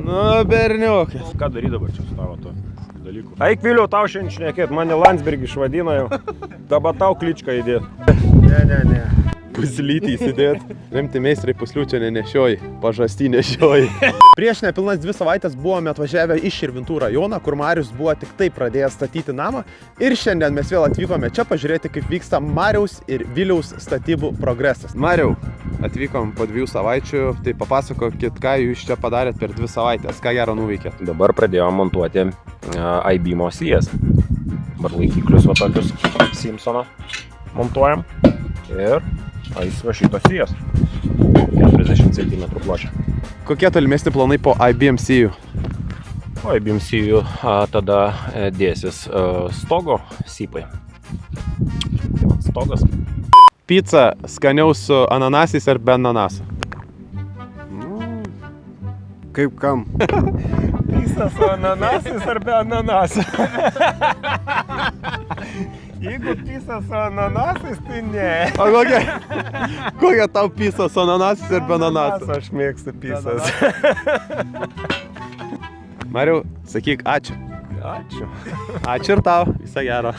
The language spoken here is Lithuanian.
Nu, berniukas. Ką daryti dabar čia su tavo to dalyku? Eik Viliau, tau šiandien šnekėt, mane Landsbergį išvadino jau. Dabar tau kličką įdėt. Ne. Puslytį įsidėt. Rimti meistrai puslių čia nenešioji, pažastį nešioji. Prieš nepilnas 2 savaitės buvome atvažiavę iš Širvintų rajoną, kur Marius buvo tik tai pradėjęs statyti namą. Ir šiandien mes vėl atvykome čia pažiūrėti, kaip vyksta Mariaus ir Viliaus statybų progresas. Mariau, atvykom po 2 savaičių, tai papasakokit, ką jūs čia padarėt per 2 savaitės, ką gero nuveikėt. Dabar pradėjom montuoti I-beamo sijas. Dabar laikiklius va tokius Simpsono montuojam. Ir ais va šitos sijas. 40 cm pločio. Kokie tolimesni planai po IBM-sijų? O IBM-sijų tada dėsis stogo sypai. Stogas. Pica skaniau su ananasais ar be ananasų? Kaip kam? Pica su ananasais ar be ananasų? Jeigu pica su ananasais, tai ne. O kokia tau pica su ananasais ir be ananasų? Aš mėgstu picas. Mariau, sakyk ačiū. Ačiū. Ačiū ir tau. Visą gerą.